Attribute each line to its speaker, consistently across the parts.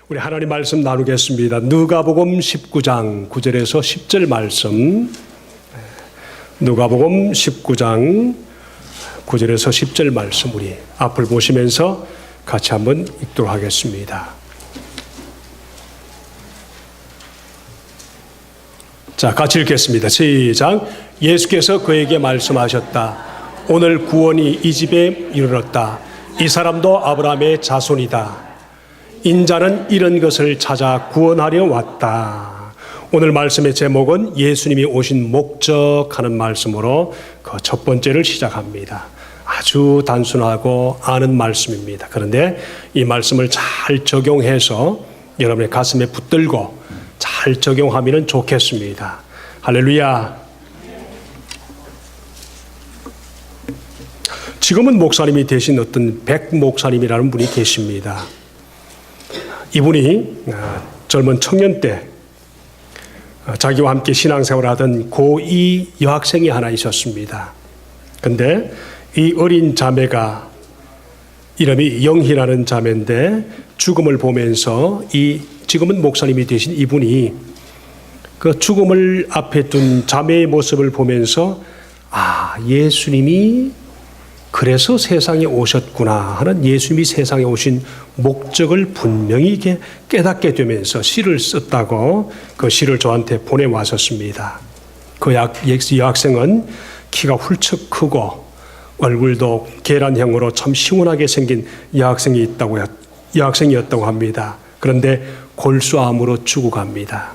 Speaker 1: 우리 하나님 말씀 나누겠습니다. 누가복음 19장 9절에서 10절 말씀. 누가복음 19장 9절에서 10절 말씀 우리 앞을 보시면서 같이 한번 읽도록 하겠습니다. 자, 같이 읽겠습니다. 시작. 예수께서 그에게 말씀하셨다. 오늘 구원이 이 집에 이르렀다. 이 사람도 아브라함의 자손이다. 인자는 이런 것을 찾아 구원하려 왔다. 오늘 말씀의 제목은 예수님이 오신 목적하는 말씀으로 그 첫 번째를 시작합니다. 아주 단순하고 아는 말씀입니다. 그런데 이 말씀을 잘 적용해서 여러분의 가슴에 붙들고 잘 적용하면 좋겠습니다. 할렐루야. 지금은 목사님이 되신 어떤 백 목사님이라는 분이 계십니다. 이분이 젊은 청년 때 자기와 함께 신앙생활을 하던 고2 여학생이 하나 있었습니다. 그런데 이 어린 자매가 이름이 영희라는 자매인데 죽음을 보면서 지금은 목사님이 되신 이분이 그 죽음을 앞에 둔 자매의 모습을 보면서 예수님이 그래서 세상에 오셨구나 하는 예수님이 세상에 오신 목적을 분명히 깨닫게 되면서 시를 썼다고 그 시를 저한테 보내왔었습니다. 그 여학생은 키가 훌쩍 크고 얼굴도 계란형으로 참 시원하게 생긴 여학생이었다고 합니다. 그런데 골수암으로 죽어갑니다.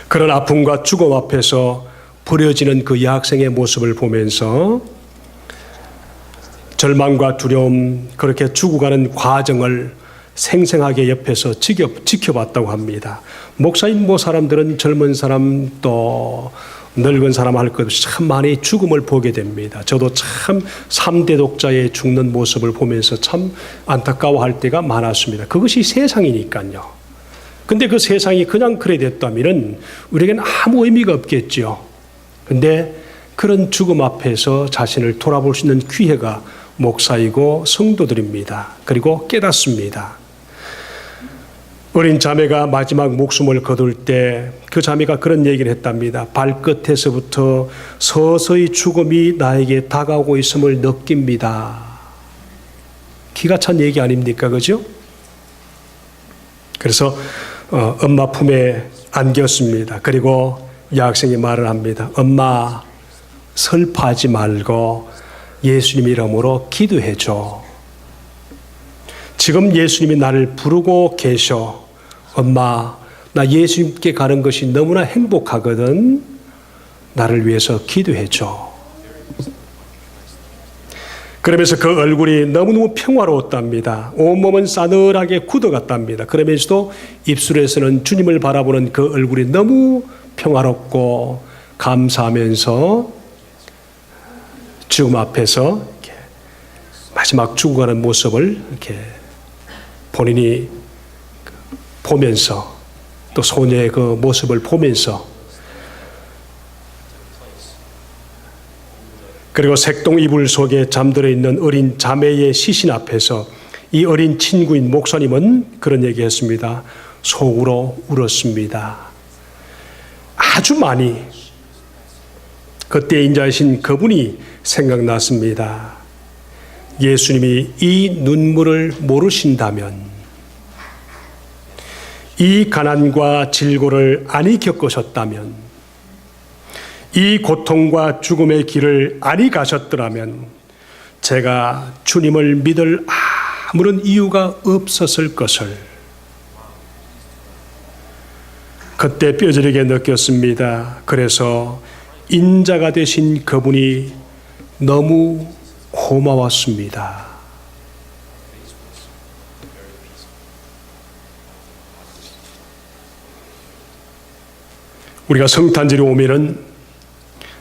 Speaker 1: 그런 아픔과 죽음 앞에서 버려지는 그 여학생의 모습을 보면서 절망과 두려움, 그렇게 죽어가는 과정을 생생하게 옆에서 지켜봤다고 합니다. 목사님 사람들은 젊은 사람 또 늙은 사람 할 것 없이 참 많이 죽음을 보게 됩니다. 저도 참 3대 독자의 죽는 모습을 보면서 참 안타까워할 때가 많았습니다. 그것이 세상이니까요. 근데 그 세상이 그냥 그래 됐다면 우리에게는 아무 의미가 없겠죠. 그런데 그런 죽음 앞에서 자신을 돌아볼 수 있는 기회가 목사이고 성도들입니다. 그리고 깨닫습니다. 어린 자매가 마지막 목숨을 거둘 때 그 자매가 그런 얘기를 했답니다. 발끝에서부터 서서히 죽음이 나에게 다가오고 있음을 느낍니다. 기가 찬 얘기 아닙니까? 그죠? 그래서 엄마 품에 안겼습니다. 그리고 여학생이 말을 합니다. 엄마, 슬퍼하지 말고 예수님 이름으로 기도해줘. 지금 예수님이 나를 부르고 계셔. 엄마, 나 예수님께 가는 것이 너무나 행복하거든. 나를 위해서 기도해줘. 그러면서 그 얼굴이 너무너무 평화로웠답니다. 온몸은 싸늘하게 굳어갔답니다. 그러면서도 입술에서는 주님을 바라보는 그 얼굴이 너무 평화롭고 감사하면서 죽음 앞에서 이렇게 마지막 죽어가는 모습을 이렇게 본인이 보면서 또 소녀의 그 모습을 보면서 그리고 색동 이불 속에 잠들어 있는 어린 자매의 시신 앞에서 이 어린 친구인 목사님은 그런 얘기했습니다. 속으로 울었습니다. 아주 많이 그때 인자이신 그분이 생각났습니다. 예수님이 이 눈물을 모르신다면 이 가난과 질고를 아니 겪으셨다면 이 고통과 죽음의 길을 아니 가셨더라면 제가 주님을 믿을 아무런 이유가 없었을 것을 그때 뼈저리게 느꼈습니다. 그래서 인자가 되신 그분이 너무 고마웠습니다. 우리가 성탄절에 오면은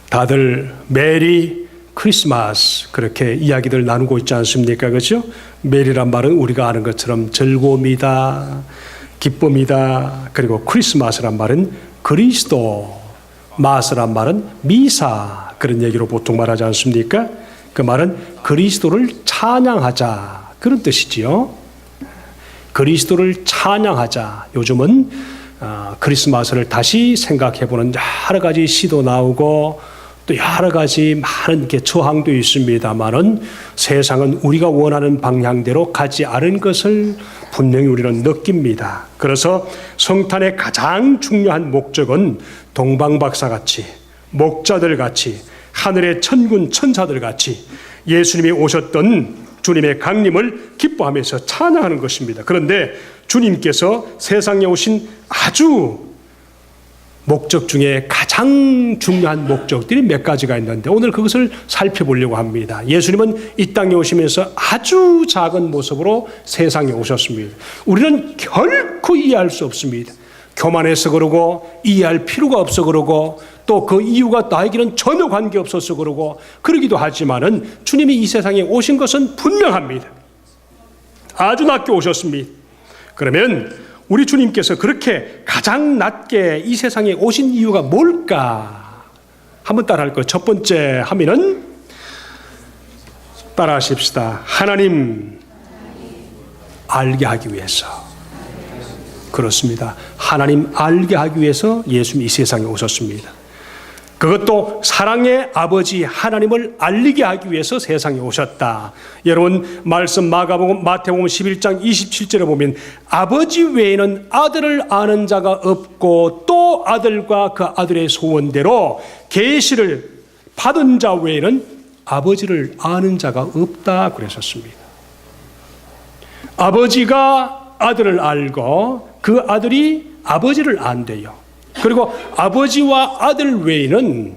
Speaker 1: 다들 메리 크리스마스 그렇게 이야기들 나누고 있지 않습니까? 그렇죠? 메리란 말은 우리가 아는 것처럼 즐거움이다, 기쁨이다. 그리고 크리스마스란 말은 그리스도, 마스란 말은 미사 그런 얘기로 보통 말하지 않습니까? 그 말은 그리스도를 찬양하자 그런 뜻이지요. 그리스도를 찬양하자. 요즘은 크리스마스를 다시 생각해보는 여러 가지 시도 나오고 또 여러 가지 많은 게 저항도 있습니다만은 세상은 우리가 원하는 방향대로 가지 않은 것을 분명히 우리는 느낍니다. 그래서 성탄의 가장 중요한 목적은 동방박사같이 목자들같이 하늘의 천군 천사들같이 예수님이 오셨던 주님의 강림을 기뻐하면서 찬양하는 것입니다. 그런데 주님께서 세상에 오신 아주 목적 중에 가장 중요한 목적들이 몇 가지가 있는데 오늘 그것을 살펴보려고 합니다. 예수님은 이 땅에 오시면서 아주 작은 모습으로 세상에 오셨습니다. 우리는 결코 이해할 수 없습니다. 교만해서 그러고 이해할 필요가 없어 그러고 또 그 이유가 나에게는 전혀 관계없어서 그러고 그러기도 하지만은 주님이 이 세상에 오신 것은 분명합니다. 아주 낮게 오셨습니다. 그러면 우리 주님께서 그렇게 가장 낮게 이 세상에 오신 이유가 뭘까? 한번 따라할 거예요. 첫 번째 하면은 따라하십시다. 하나님 알게 하기 위해서. 그렇습니다. 하나님 알게 하기 위해서 예수님이 이 세상에 오셨습니다. 그것도 사랑의 아버지 하나님을 알리게 하기 위해서 세상에 오셨다. 여러분 말씀 마태복음 11장 27절에 보면 아버지 외에는 아들을 아는 자가 없고 또 아들과 그 아들의 소원대로 계시를 받은 자 외에는 아버지를 아는 자가 없다 그러셨습니다. 아버지가 아들을 알고 그 아들이 아버지를 안대요. 그리고 아버지와 아들 외에는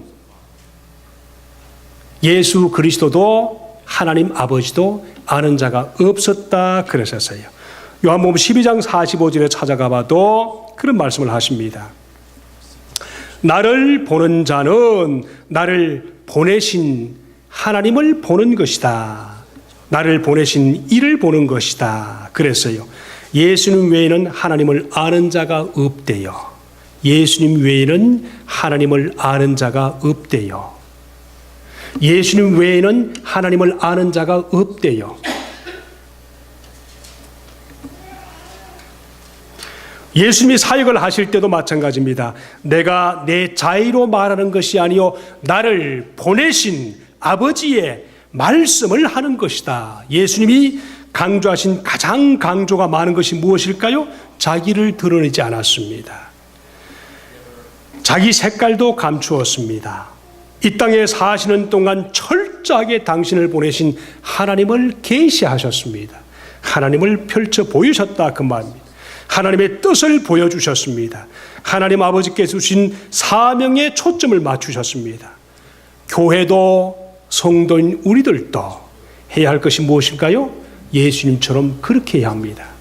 Speaker 1: 예수 그리스도도 하나님 아버지도 아는 자가 없었다 그러셨어요. 요한복음 12장 45절에 찾아가 봐도 그런 말씀을 하십니다. 나를 보는 자는 나를 보내신 하나님을 보는 것이다. 나를 보내신 이를 보는 것이다. 그랬어요. 예수님 외에는 하나님을 아는 자가 없대요. 예수님 외에는 하나님을 아는 자가 없대요. 예수님 외에는 하나님을 아는 자가 없대요. 예수님이 사역을 하실 때도 마찬가지입니다. 내가 내 자의로 말하는 것이 아니요 나를 보내신 아버지의 말씀을 하는 것이다. 예수님이 강조하신 가장 강조가 많은 것이 무엇일까요? 자기를 드러내지 않았습니다. 자기 색깔도 감추었습니다. 이 땅에 사시는 동안 철저하게 당신을 보내신 하나님을 계시하셨습니다. 하나님을 펼쳐 보이셨다 그 말입니다. 하나님의 뜻을 보여주셨습니다. 하나님 아버지께서 주신 사명에 초점을 맞추셨습니다. 교회도 성도인 우리들도 해야 할 것이 무엇일까요? 예수님처럼 그렇게 해야 합니다.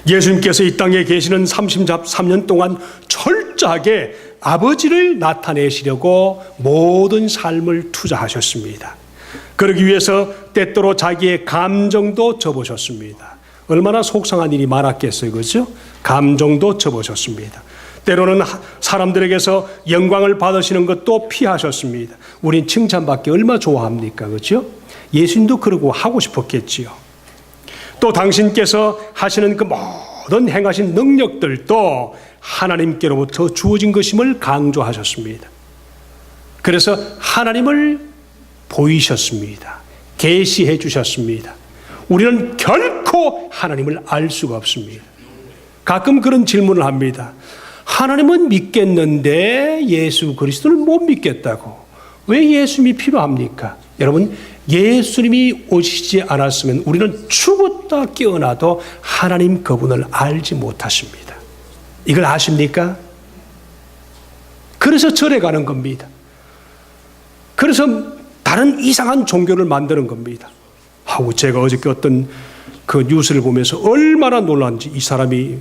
Speaker 1: 예수님께서 이 땅에 계시는 33년 동안 철저하게 아버지를 나타내시려고 모든 삶을 투자하셨습니다. 그러기 위해서 때때로 자기의 감정도 접으셨습니다. 얼마나 속상한 일이 많았겠어요, 그렇죠? 감정도 접으셨습니다. 때로는 사람들에게서 영광을 받으시는 것도 피하셨습니다. 우린 칭찬받기 얼마나 좋아합니까, 그렇죠? 예수님도 그러고 하고 싶었겠지요. 또 당신께서 하시는 그 모든 행하신 능력들도 하나님께로부터 주어진 것임을 강조하셨습니다. 그래서 하나님을 보이셨습니다. 계시해 주셨습니다. 우리는 결코 하나님을 알 수가 없습니다. 가끔 그런 질문을 합니다. 하나님은 믿겠는데 예수 그리스도는 못 믿겠다고. 왜 예수님이 필요합니까? 여러분, 예수님이 오시지 않았으면 우리는 죽었다 깨어나도 하나님 그분을 알지 못하십니다. 이걸 아십니까? 그래서 절에 가는 겁니다. 그래서 다른 이상한 종교를 만드는 겁니다. 하고 제가 어저께 어떤 그 뉴스를 보면서 얼마나 놀랐는지, 이 사람이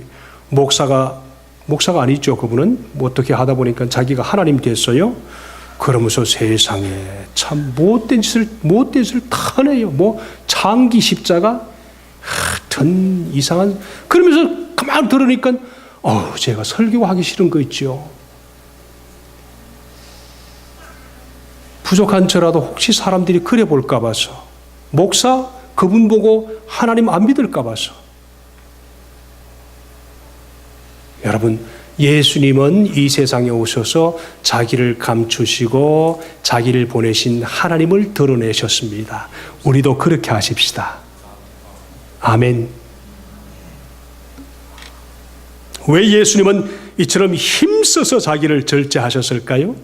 Speaker 1: 목사가 아니죠. 그분은 어떻게 하다 보니까 자기가 하나님 됐어요. 그러면서 세상에 참 못된 짓을 다 하네요. 뭐 창기 십자가 하여튼 이상한. 그러면서 가만 들으니까 제가 설교하기 싫은 거 있죠. 부족한 저라도 혹시 사람들이 그래 볼까 봐서 목사 그분 보고 하나님 안 믿을까 봐서. 여러분, 예수님은 이 세상에 오셔서 자기를 감추시고 자기를 보내신 하나님을 드러내셨습니다. 우리도 그렇게 하십시다. 아멘. 왜 예수님은 이처럼 힘써서 자기를 절제하셨을까요?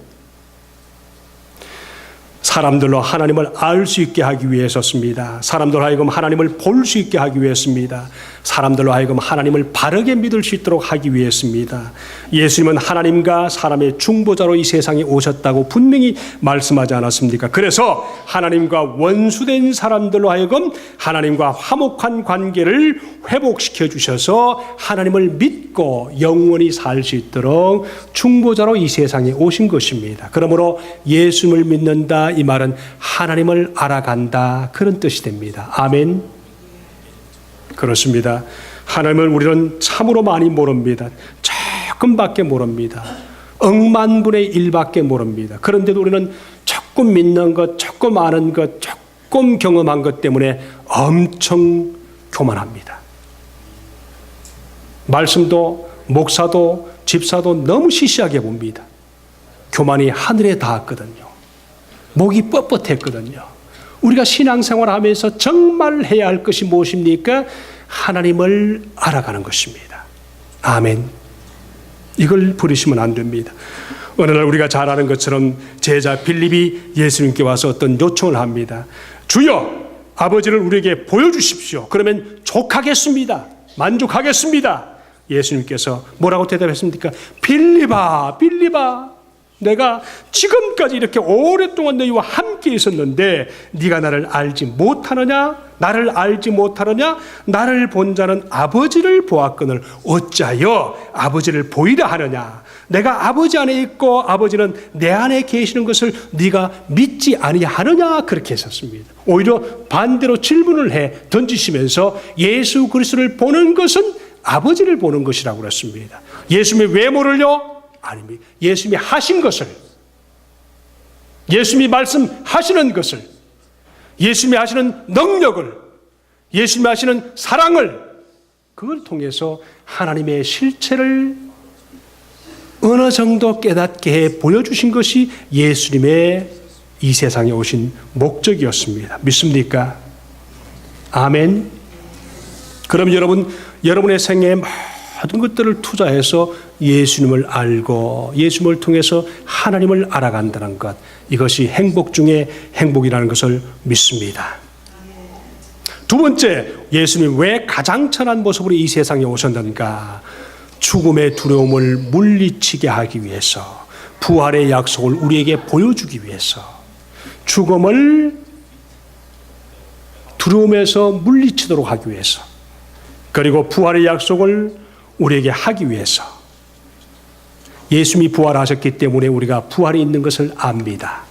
Speaker 1: 사람들로 하나님을 알 수 있게 하기 위해서였습니다. 사람들로 하여금 하나님을 볼 수 있게 하기 위해서입니다. 사람들로 하여금 하나님을 바르게 믿을 수 있도록 하기 위해서입니다. 예수님은 하나님과 사람의 중보자로 이 세상에 오셨다고 분명히 말씀하지 않았습니까? 그래서 하나님과 원수된 사람들로 하여금 하나님과 화목한 관계를 회복시켜 주셔서 하나님을 믿고 영원히 살 수 있도록 중보자로 이 세상에 오신 것입니다. 그러므로 예수님을 믿는다, 이 말은 하나님을 알아간다, 그런 뜻이 됩니다. 아멘. 그렇습니다. 하나님을 우리는 참으로 많이 모릅니다. 조금밖에 모릅니다. 억만분의 1밖에 모릅니다. 그런데도 우리는 조금 믿는 것, 조금 아는 것, 조금 경험한 것 때문에 엄청 교만합니다. 말씀도 목사도 집사도 너무 시시하게 봅니다. 교만이 하늘에 닿았거든요. 목이 뻣뻣했거든요. 우리가 신앙생활 하면서 정말 해야 할 것이 무엇입니까? 하나님을 알아가는 것입니다. 아멘. 이걸 버리시면 안 됩니다. 어느 날 우리가 잘 아는 것처럼 제자 빌립이 예수님께 와서 어떤 요청을 합니다. 주여, 아버지를 우리에게 보여주십시오. 그러면 족하겠습니다. 만족하겠습니다. 예수님께서 뭐라고 대답했습니까? 빌립아, 빌립아, 내가 지금까지 이렇게 오랫동안 너희와 함께 있었는데 네가 나를 알지 못하느냐? 나를 알지 못하느냐? 나를 본 자는 아버지를 보았거늘 어찌하여 아버지를 보이라 하느냐? 내가 아버지 안에 있고 아버지는 내 안에 계시는 것을 네가 믿지 아니하느냐? 그렇게 했었습니다. 오히려 반대로 질문을 해 던지시면서 예수 그리스도를 보는 것은 아버지를 보는 것이라고 그랬습니다. 예수님의 외모를요? 아닙니다. 예수님이 하신 것을, 예수님이 말씀하시는 것을, 예수님이 하시는 능력을, 예수님이 하시는 사랑을, 그걸 통해서 하나님의 실체를 어느 정도 깨닫게 해 보여주신 것이 예수님의 이 세상에 오신 목적이었습니다. 믿습니까? 아멘. 그럼 여러분의 생애에 모든 것들을 투자해서 예수님을 알고 예수님을 통해서 하나님을 알아간다는 것, 이것이 행복 중에 행복이라는 것을 믿습니다. 두 번째, 예수님이 왜 가장 천한 모습으로 이 세상에 오셨는가? 죽음의 두려움을 물리치게 하기 위해서, 부활의 약속을 우리에게 보여주기 위해서, 죽음을 두려움에서 물리치도록 하기 위해서, 그리고 부활의 약속을 우리에게 하기 위해서. 예수님이 부활하셨기 때문에 우리가 부활이 있는 것을 압니다.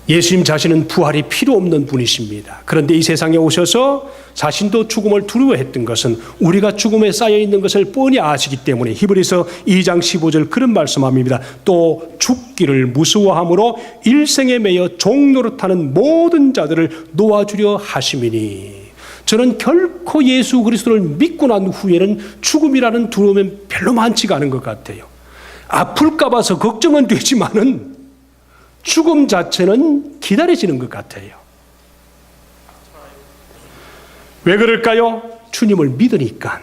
Speaker 1: 예수님 자신은 부활이 필요 없는 분이십니다. 그런데 이 세상에 오셔서 자신도 죽음을 두려워했던 것은 우리가 죽음에 쌓여 있는 것을 뻔히 아시기 때문에 히브리서 2장 15절 그런 말씀합니다. 또 죽기를 무서워함으로 일생에 매여 종노릇하는 모든 자들을 놓아주려 하심이니. 저는 결코 예수 그리스도를 믿고 난 후에는 죽음이라는 두려움은 별로 많지가 않은 것 같아요. 아플까 봐서 걱정은 되지만은 죽음 자체는 기다려지는 것 같아요. 왜 그럴까요? 주님을 믿으니까,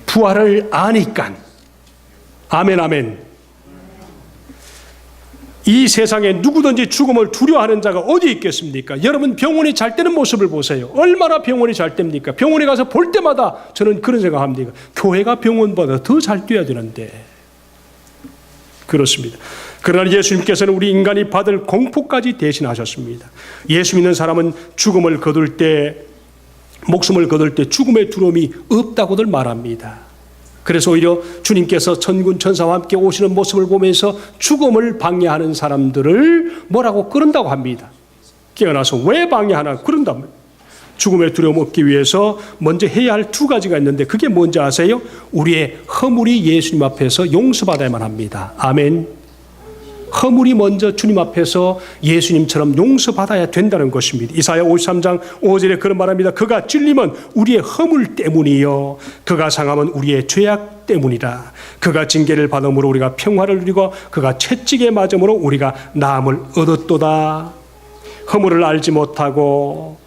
Speaker 1: 부활을 아니까. 아멘, 아멘. 이 세상에 누구든지 죽음을 두려워하는 자가 어디 있겠습니까? 여러분 병원에 잘 때는 모습을 보세요. 얼마나 병원이 잘 됩니까? 병원에 가서 볼 때마다 저는 그런 생각합니다. 교회가 병원보다 더 잘 돼야 되는데. 그렇습니다. 그러나 예수님께서는 우리 인간이 받을 공포까지 대신하셨습니다. 예수 믿는 사람은 죽음을 거둘 때, 목숨을 거둘 때 죽음의 두려움이 없다고들 말합니다. 그래서 오히려 주님께서 천군 천사와 함께 오시는 모습을 보면서 죽음을 방해하는 사람들을 뭐라고 그런다고 합니다. 깨어나서 왜 방해하나 그런답니다. 죽음의 두려움 없기 위해서 먼저 해야 할 두 가지가 있는데 그게 뭔지 아세요? 우리의 허물이 예수님 앞에서 용서받아야만 합니다. 아멘. 허물이 먼저 주님 앞에서 예수님처럼 용서받아야 된다는 것입니다. 이사야 53장 5절에 그런 말합니다. 그가 찔림은 우리의 허물 때문이요 그가 상함은 우리의 죄악 때문이라. 그가 징계를 받음으로 우리가 평화를 누리고 그가 채찍에 맞음으로 우리가 나음을 얻었도다. 허물을 알지 못하고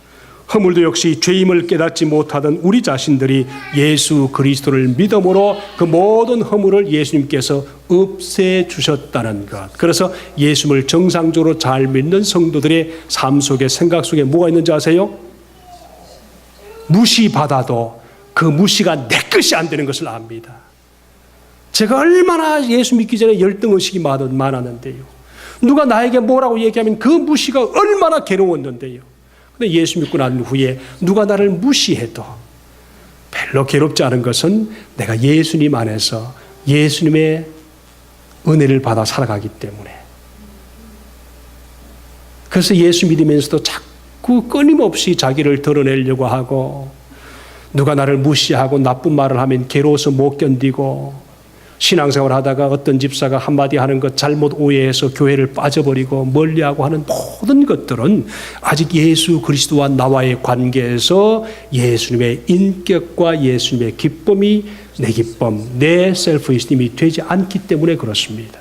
Speaker 1: 허물도 역시 죄임을 깨닫지 못하던 우리 자신들이 예수 그리스도를 믿음으로 그 모든 허물을 예수님께서 없애주셨다는 것. 그래서 예수님을 정상적으로 잘 믿는 성도들의 삶 속에 생각 속에 뭐가 있는지 아세요? 무시받아도 그 무시가 내 것이 안 되는 것을 압니다. 제가 얼마나 예수 믿기 전에 열등의식이 많았는데요. 누가 나에게 뭐라고 얘기하면 그 무시가 얼마나 괴로웠는데요. 근데 예수 믿고 난 후에 누가 나를 무시해도 별로 괴롭지 않은 것은 내가 예수님 안에서 예수님의 은혜를 받아 살아가기 때문에. 그래서 예수 믿으면서도 자꾸 끊임없이 자기를 드러내려고 하고 누가 나를 무시하고 나쁜 말을 하면 괴로워서 못 견디고 신앙생활 하다가 어떤 집사가 한마디 하는 것 잘못 오해해서 교회를 빠져버리고 멀리하고 하는 모든 것들은 아직 예수 그리스도와 나와의 관계에서 예수님의 인격과 예수님의 기쁨이 내 기쁨, 내 셀프이스템이 되지 않기 때문에 그렇습니다.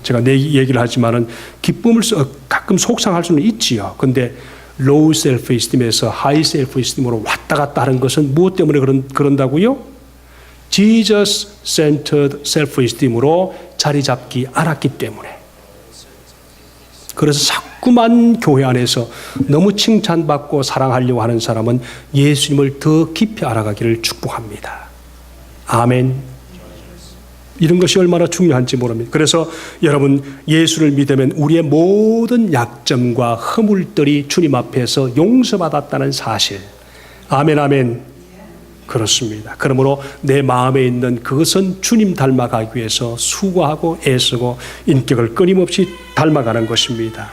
Speaker 1: 제가 내 얘기를 하지만은 기쁨을 가끔 속상할 수는 있지요. 근데 로우 셀프이스템에서 하이 셀프이스템으로 왔다 갔다 하는 것은 무엇 때문에 그런다고요? Jesus-centered self-esteem으로 자리 잡기 않았기 때문에. 그래서 자꾸만 교회 안에서 너무 칭찬받고 사랑하려고 하는 사람은 예수님을 더 깊이 알아가기를 축복합니다. 아멘. 이런 것이 얼마나 중요한지 모릅니다. 그래서 여러분 예수를 믿으면 우리의 모든 약점과 허물들이 주님 앞에서 용서받았다는 사실. 아멘 아멘. 그렇습니다. 그러므로 내 마음에 있는 그것은 주님 닮아가기 위해서 수고하고 애쓰고 인격을 끊임없이 닮아가는 것입니다.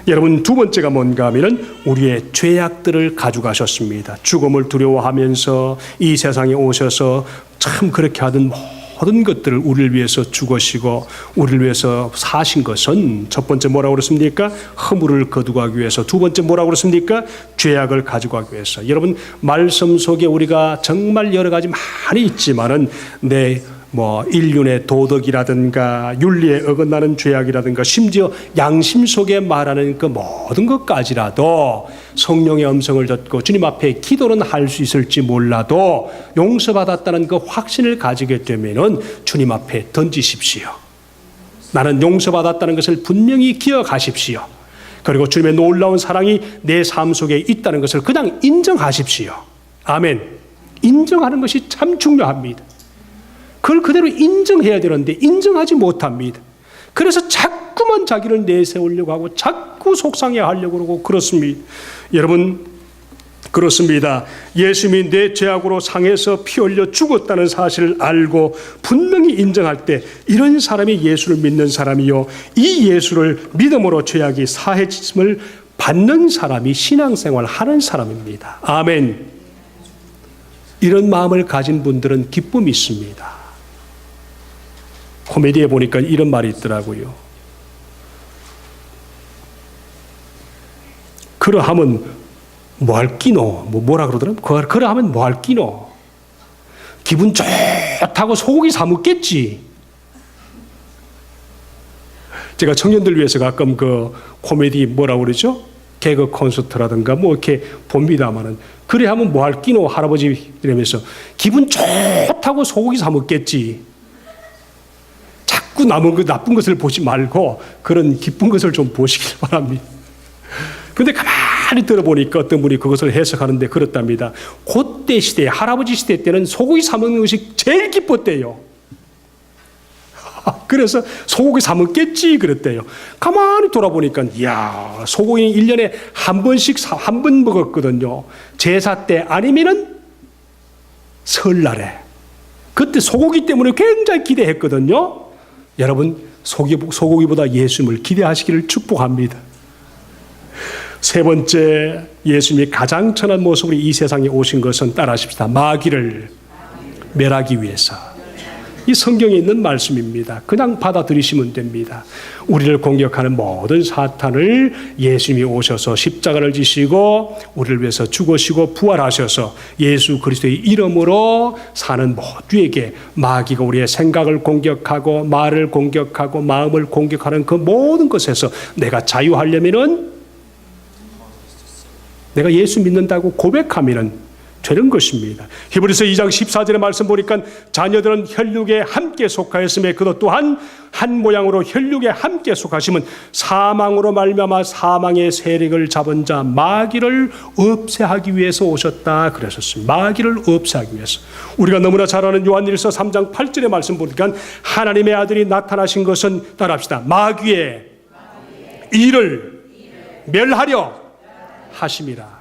Speaker 1: 여러분 두 번째가 뭔가 하면은 우리의 죄악들을 가져가셨습니다. 죽음을 두려워하면서 이 세상에 오셔서 참 그렇게 하던 모든 것들을 우리를 위해서 죽으시고 우리를 위해서 사신 것은 첫 번째 뭐라고 그랬습니까? 허물을 거두기 위해서. 두 번째 뭐라고 그랬습니까? 죄악을 가져가기 위해서. 여러분 말씀 속에 우리가 정말 여러 가지 많이 있지만은 인륜의 도덕이라든가 윤리에 어긋나는 죄악이라든가 심지어 양심 속에 말하는 그 모든 것까지라도 성령의 음성을 듣고 주님 앞에 기도는 할 수 있을지 몰라도 용서받았다는 그 확신을 가지게 되면은 주님 앞에 던지십시오. 나는 용서받았다는 것을 분명히 기억하십시오. 그리고 주님의 놀라운 사랑이 내 삶 속에 있다는 것을 그냥 인정하십시오. 아멘. 인정하는 것이 참 중요합니다. 그걸 그대로 인정해야 되는데 인정하지 못합니다. 그래서 자꾸만 자기를 내세우려고 하고 자꾸 속상해 하려고 그러고 그렇습니다. 여러분 그렇습니다. 예수님이 내 죄악으로 상해서 피 흘려 죽었다는 사실을 알고 분명히 인정할 때 이런 사람이 예수를 믿는 사람이요 이 예수를 믿음으로 죄악이 사해짐을 받는 사람이 신앙생활을 하는 사람입니다. 아멘. 이런 마음을 가진 분들은 기쁨이 있습니다. 코미디에 보니까 이런 말이 있더라고요. 그러하면 뭐할 끼노? 뭐라 그러더라? 그러하면 뭐할 끼노? 기분 좋다고 소고기 사 먹겠지. 제가 청년들 위해서 가끔 그 코미디 뭐라고 그러죠? 개그 콘서트라든가 뭐 이렇게 봅니다마는 그래 하면 뭐할 끼노 할아버지 이러면서 기분 좋다고 소고기 사 먹겠지. 자꾸 나쁜 것을 보지 말고 그런 기쁜 것을 좀 보시길 바랍니다. 그런데 가만히 들어보니까 어떤 분이 그것을 해석하는데 그렇답니다. 그때 시대, 할아버지 시대 때는 소고기 사 먹는 것이 제일 기뻤대요. 그래서 소고기 사 먹겠지 그랬대요. 가만히 돌아보니까 이야 소고기는 1년에 한 번씩 한 번 먹었거든요. 제사 때 아니면은 설날에. 그때 소고기 때문에 굉장히 기대했거든요. 여러분 소고기보다 예수님을 기대하시기를 축복합니다. 세 번째 예수님이 가장 천한 모습으로 이 세상에 오신 것은 따라하십시다. 마귀를 멸하기 위해서. 이 성경에 있는 말씀입니다. 그냥 받아들이시면 됩니다. 우리를 공격하는 모든 사탄을 예수님이 오셔서 십자가를 지시고 우리를 위해서 죽으시고 부활하셔서 예수 그리스도의 이름으로 사는 모두에게 마귀가 우리의 생각을 공격하고 말을 공격하고 마음을 공격하는 그 모든 것에서 내가 자유하려면은 내가 예수 믿는다고 고백하면은 되는 것입니다. 히브리서 2장 14절의 말씀 보니까 자녀들은 혈육에 함께 속하였음에 그도 또한 한 모양으로 혈육에 함께 속하심은 사망으로 말미암아 사망의 세력을 잡은 자 마귀를 없애하기 위해서 오셨다 그러셨습니다. 마귀를 없애하기 위해서. 우리가 너무나 잘 아는 요한일서 3장 8절의 말씀 보니까 하나님의 아들이 나타나신 것은 따라합시다. 마귀의 일을 멸하려 하심이라.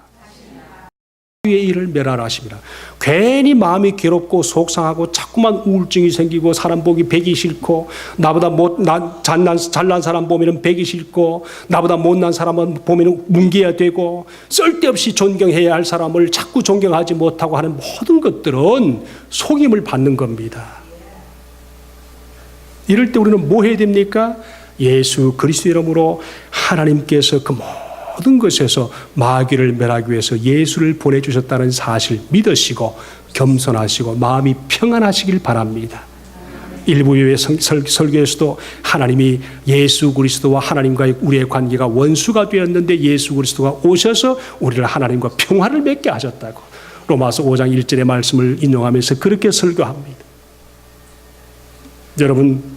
Speaker 1: 의 일을 멸하라십니다. 괜히 마음이 괴롭고 속상하고 자꾸만 우울증이 생기고 사람 보기 배기 싫고 나보다 잘난 사람 보면 배기 싫고 나보다 못난 사람은 보면 뭉개야 되고 쓸데없이 존경해야 할 사람을 자꾸 존경하지 못하고 하는 모든 것들은 속임을 받는 겁니다. 이럴 때 우리는 뭐 해야 됩니까? 예수 그리스도 이름으로 하나님께서 그 모든 것에서 마귀를 멸하기 위해서 예수를 보내주셨다는 사실 믿으시고 겸손하시고 마음이 평안하시길 바랍니다. 일부 예외 설교에서도 하나님이 예수 그리스도와 하나님과의 우리의 관계가 원수가 되었는데 예수 그리스도가 오셔서 우리를 하나님과 평화를 맺게 하셨다고 로마서 5장 1절의 말씀을 인용하면서 그렇게 설교합니다. 여러분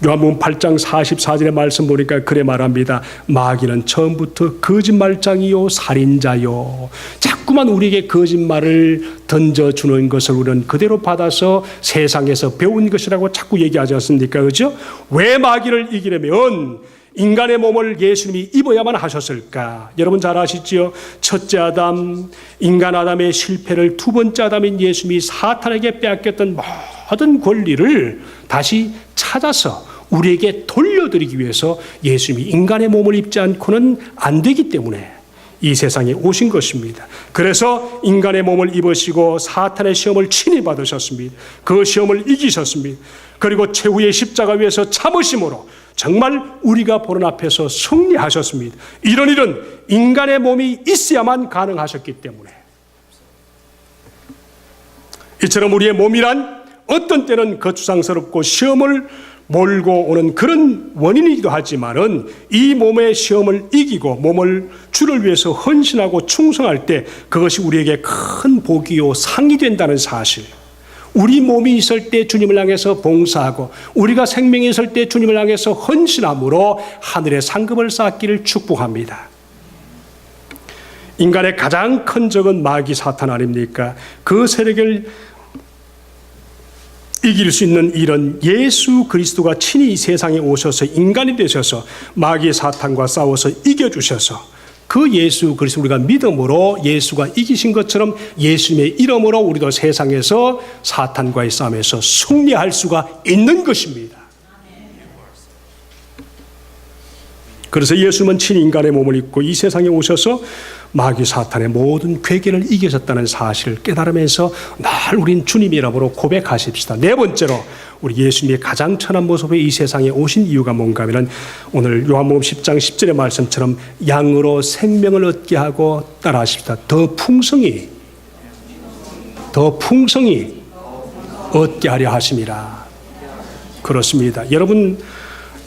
Speaker 1: 요한복음 8장 44절의 말씀 보니까 그래 말합니다. 마귀는 처음부터 거짓말장이요 살인자요. 자꾸만 우리에게 거짓말을 던져주는 것을 우리는 그대로 받아서 세상에서 배운 것이라고 자꾸 얘기하지 않습니까? 그렇죠? 왜 마귀를 이기려면 인간의 몸을 예수님이 입어야만 하셨을까? 여러분 잘 아시죠? 첫째 아담, 인간 아담의 실패를 두 번째 아담인 예수님이 사탄에게 빼앗겼던 모든 권리를 다시 찾아서 우리에게 돌려드리기 위해서 예수님이 인간의 몸을 입지 않고는 안 되기 때문에 이 세상에 오신 것입니다. 그래서 인간의 몸을 입으시고 사탄의 시험을 친히 받으셨습니다. 그 시험을 이기셨습니다. 그리고 최후의 십자가 위에서 참으심으로 정말 우리가 보는 앞에서 승리하셨습니다. 이런 일은 인간의 몸이 있어야만 가능하셨기 때문에 이처럼 우리의 몸이란 어떤 때는 거추장스럽고 시험을 몰고 오는 그런 원인이기도 하지만은 이 몸의 시험을 이기고 몸을 주를 위해서 헌신하고 충성할 때 그것이 우리에게 큰 복이요 상이 된다는 사실. 우리 몸이 있을 때 주님을 향해서 봉사하고 우리가 생명이 있을 때 주님을 향해서 헌신함으로 하늘의 상급을 쌓기를 축복합니다. 인간의 가장 큰 적은 마귀 사탄 아닙니까? 그 세력을 이길 수 있는 일은 예수 그리스도가 친히 이 세상에 오셔서 인간이 되셔서 마귀 사탄과 싸워서 이겨주셔서 그 예수 그리스도 우리가 믿음으로 예수가 이기신 것처럼 예수님의 이름으로 우리도 세상에서 사탄과의 싸움에서 승리할 수가 있는 것입니다. 그래서 예수님은 친히 인간의 몸을 입고 이 세상에 오셔서 마귀 사탄의 모든 괴계를 이기셨다는 사실을 깨달으면서 날 우린 주님 이름으로 고백하십시다. 네 번째로 우리 예수님의 가장 천한 모습에 이 세상에 오신 이유가 뭔가 하면 오늘 요한복음 10장 10절의 말씀처럼 양으로 생명을 얻게 하고 따라하십시다. 더 풍성히 얻게 하려 하심이라. 그렇습니다. 여러분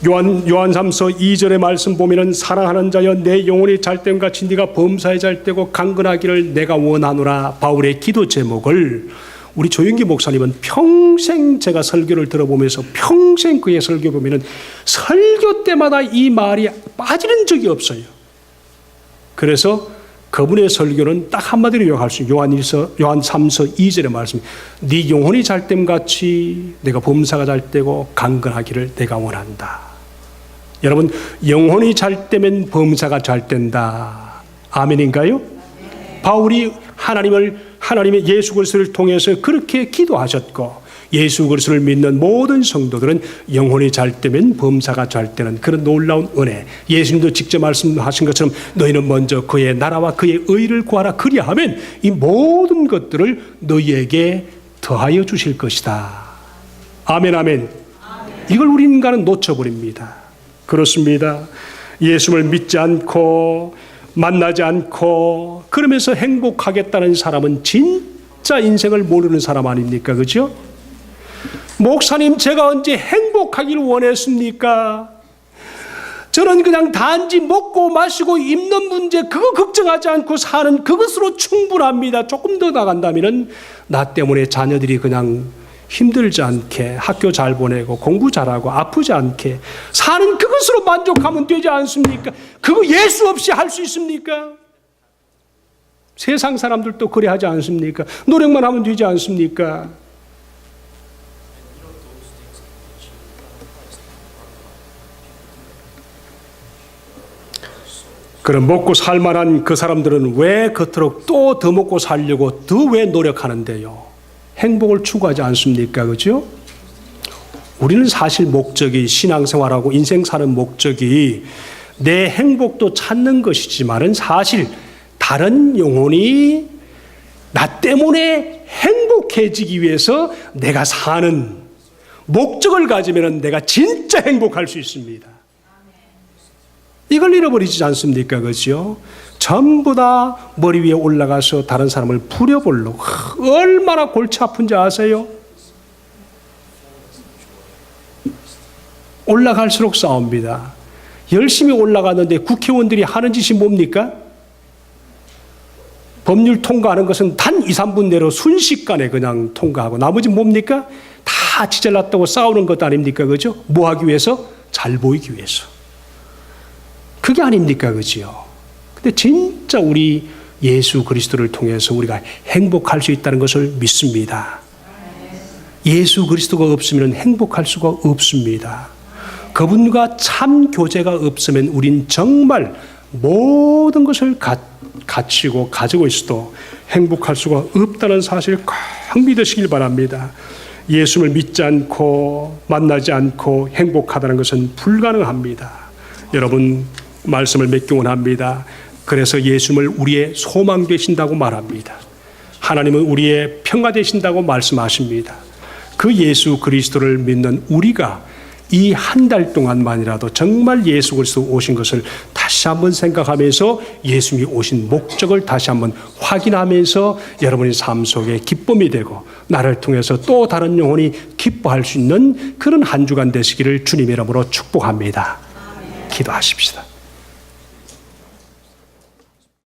Speaker 1: 요한삼서 2절의 말씀 보면은 사랑하는 자여 내 영혼이 잘됨 같이 네가 범사에 잘되고 강건하기를 내가 원하노라. 바울의 기도 제목을 우리 조영기 목사님은 평생 제가 설교를 들어보면서 평생 그의 설교 보면은 설교 때마다 이 말이 빠지는 적이 없어요. 그래서 그분의 설교는 딱 한마디로 요약할 수 있어요. 요한3서 2절의 말씀. 네 영혼이 잘됨 같이 내가 범사가 잘되고 강건하기를 내가 원한다. 여러분 영혼이 잘되면 범사가 잘된다. 아멘인가요? 바울이 하나님의 예수 그리스도를 통해서 그렇게 기도하셨고 예수 그리스도를 믿는 모든 성도들은 영혼이 잘되면 범사가 잘되는 그런 놀라운 은혜. 예수님도 직접 말씀하신 것처럼 너희는 먼저 그의 나라와 그의 의를 구하라. 그리하면 이 모든 것들을 너희에게 더하여 주실 것이다. 아멘, 아멘. 이걸 우리 인간은 놓쳐버립니다. 그렇습니다. 예수를 믿지 않고 만나지 않고 그러면서 행복하겠다는 사람은 진짜 인생을 모르는 사람 아닙니까? 그죠? 목사님, 제가 언제 행복하길 원했습니까? 저는 그냥 단지 먹고 마시고 입는 문제 그거 걱정하지 않고 사는 그것으로 충분합니다. 조금 더 나간다면 나 때문에 자녀들이 그냥 힘들지 않게 학교 잘 보내고 공부 잘하고 아프지 않게 사는 그것으로 만족하면 되지 않습니까? 그거 예수 없이 할 수 있습니까? 세상 사람들도 그래 하지 않습니까? 노력만 하면 되지 않습니까? 그럼 먹고 살만한 그 사람들은 왜 그토록 또 더 먹고 살려고 더 왜 노력하는데요? 행복을 추구하지 않습니까? 그죠? 우리는 사실 목적이 신앙생활하고 인생 사는 목적이 내 행복도 찾는 것이지만은 사실 다른 영혼이 나 때문에 행복해지기 위해서 내가 사는 목적을 가지면 내가 진짜 행복할 수 있습니다. 이걸 잃어버리지 않습니까? 그죠? 전부 다 머리 위에 올라가서 다른 사람을 부려보려고 얼마나 골치 아픈지 아세요? 올라갈수록 싸웁니다. 열심히 올라가는데 국회의원들이 하는 짓이 뭡니까? 법률 통과하는 것은 단 2, 3분 내로 순식간에 그냥 통과하고 나머지 뭡니까? 다 지잘났다고 싸우는 것 아닙니까? 그죠? 뭐 하기 위해서? 잘 보이기 위해서. 그게 아닙니까? 그죠? 근데 진짜 우리 예수 그리스도를 통해서 우리가 행복할 수 있다는 것을 믿습니다. 예수 그리스도가 없으면 행복할 수가 없습니다. 그분과 참 교제가 없으면 우린 정말 모든 것을 갖추고 가지고 있어도 행복할 수가 없다는 사실을 꼭 믿으시길 바랍니다. 예수를 믿지 않고 만나지 않고 행복하다는 것은 불가능합니다. 여러분, 말씀을 맺기 원합니다. 그래서 예수님을 우리의 소망 되신다고 말합니다. 하나님은 우리의 평화 되신다고 말씀하십니다. 그 예수 그리스도를 믿는 우리가 이 한 달 동안만이라도 정말 예수 그리스도 오신 것을 다시 한번 생각하면서 예수님이 오신 목적을 다시 한번 확인하면서 여러분의 삶 속에 기쁨이 되고 나를 통해서 또 다른 영혼이 기뻐할 수 있는 그런 한 주간 되시기를 주님의 이름으로 축복합니다. 기도하십시다.